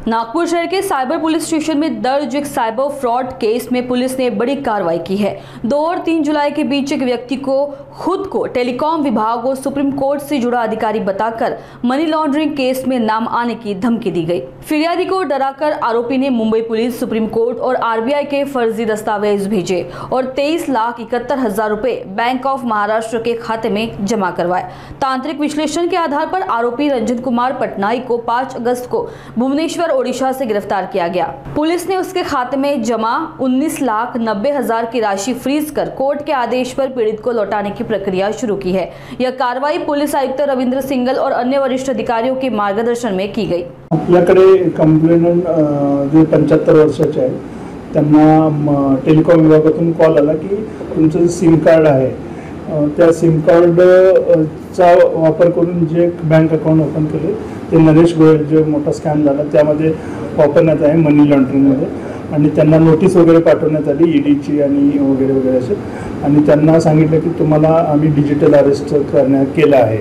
नागपुर शहर के cyber police station में दर्ज एक साइबर फ्रॉड केस में पुलिस ने बड़ी कार्रवाई की है। 2 और 3 जुलाई के बीच एक व्यक्ति को खुद को टेलीकॉम विभाग और सुप्रीम कोर्ट से जुड़ा अधिकारी बताकर मनी लॉन्ड्रिंग केस में नाम आने की धमकी दी गई। फिरियादी को डराकर आरोपी ने मुंबई पुलिस, सुप्रीम कोर्ट और आरबीआई के फर्जी दस्तावेज भेजे और 23,71,000 रुपए बैंक ऑफ महाराष्ट्र के खाते में जमा करवाए। तांत्रिक विश्लेषण के आधार पर आरोपी रंजन कुमार पटनायक को 5 अगस्त को भुवनेश्वर, ओडिशा से गिरफ्तार किया गया। पुलिस ने उसके खाते में जमा 19,90,000 की राशि फ्रीज कर कोर्ट के आदेश पर पीड़ित को लौटाने की प्रक्रिया शुरू की है। यह कार्रवाई पुलिस आयुक्त रविंद्र सिंगल और अन्य वरिष्ठ अधिकारियों के मार्गदर्शन में की गई। आपल्याकडे कंप्लेंट जे 75 वर्षाचे आहेत त्यांना टेलिकॉम विभागातून कॉल आला की तुमचं सिम कार्ड आहे, त्या सिम कार्डचा वापर करून जे बँक अकाउंट ओपन केले ते नरेश गोयल जो मोठा स्कॅम झाला त्यामध्ये वापरण्यात आहे मनी लॉन्ड्रिंगमध्ये, आणि त्यांना नोटीस वगैरे पाठवण्यात आली ईडीची आणि वगैरे वगैरे असे, आणि त्यांना सांगितलं की तुम्हाला आम्ही डिजिटल अरेस्ट केलं आहे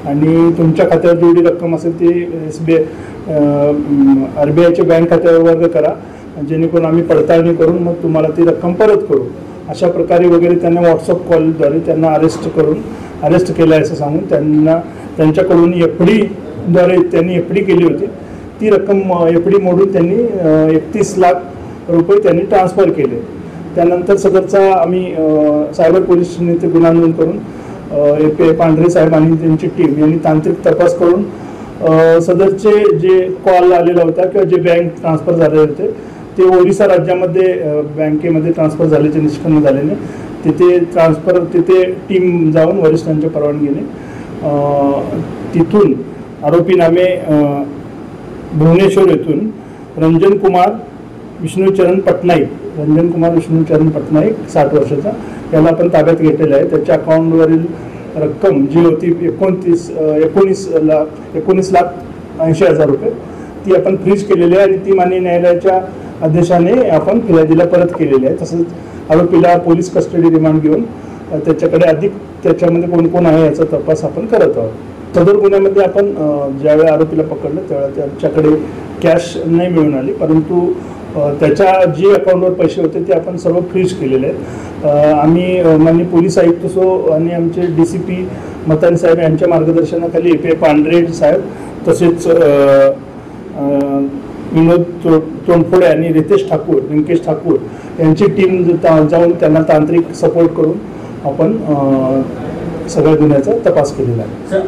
आणि तुमच्या खात्यावर जेवढी रक्कम असेल ती आरबीआयच्या बँक खात्यावर वर्ग करा, जेणेकरून आम्ही पडताळणी करून मग तुम्हाला ती रक्कम परत करू, अशा प्रकारे वगैरे त्यांना व्हॉट्सअप कॉलद्वारे त्यांना अरेस्ट केलं आहे असं सांगून त्यांच्याकडून एफडीद्वारे त्यांनी एफडी केली होती, ती रक्कम एफडी मोडून त्यांनी 31 लाख रुपये त्यांनी ट्रान्सफर केले। त्यानंतर सदरचा आम्ही सायबर पोलीस स्टेशनने ते गुन्हा नोंद करून ए पांढरे साहेब आणि त्यांची टीम यांनी तांत्रिक तपास करून सदरचे जे कॉल आलेला होता किंवा जे बँक ट्रान्सफर झाले होते ते ओडिशा राज्यामध्ये बँकेमध्ये ट्रान्सफर झाल्याचे निष्पन्न झाल्याने तिथे टीम जाऊन वरिष्ठांच्या परवानगीने तिथून आरोपी नामे भुवनेश्वर येथून रंजन कुमार विष्णुचरण पटनायक 60 वर्षाचा याला आपण ताब्यात घेतलेला आहे। त्याच्या अकाउंटवरील रक्कम जी होती 19,80,000 रुपये ती आपण फ्रीज केलेली आहे आणि ती माननीय न्यायालयाच्या आदेशाने आपण फिर्यादीला परत केलेली आहे। तसंच आरोपीला पोलीस कस्टडी रिमांड घेऊन त्याच्याकडे अधिक त्याच्यामध्ये कोण कोण आहे याचा तपास आपण करत आहोत। सदर गुन्ह्यामध्ये आपण ज्यावेळी आरोपीला पकडलं त्यावेळी त्याच्याकडे कॅश नाही मिळून आली, परंतु त्याच्या जे अकाउंटवर पैसे होते ते आपण सर्व फ्रीज केलेले आहेत। आम्ही माननीय पोलीस आयुक्त आणि आमचे DCP मतान साहेब यांच्या मार्गदर्शनाखाली ए पांढरे साहेब तसेच विनोद तोंडफोडे आणि रितेश ठाकूर, व्यंकेश ठाकूर यांची टीम जाऊन त्यांना तांत्रिक सपोर्ट करून आपण सगळ्या गुन्ह्याचा तपास केलेला आहे।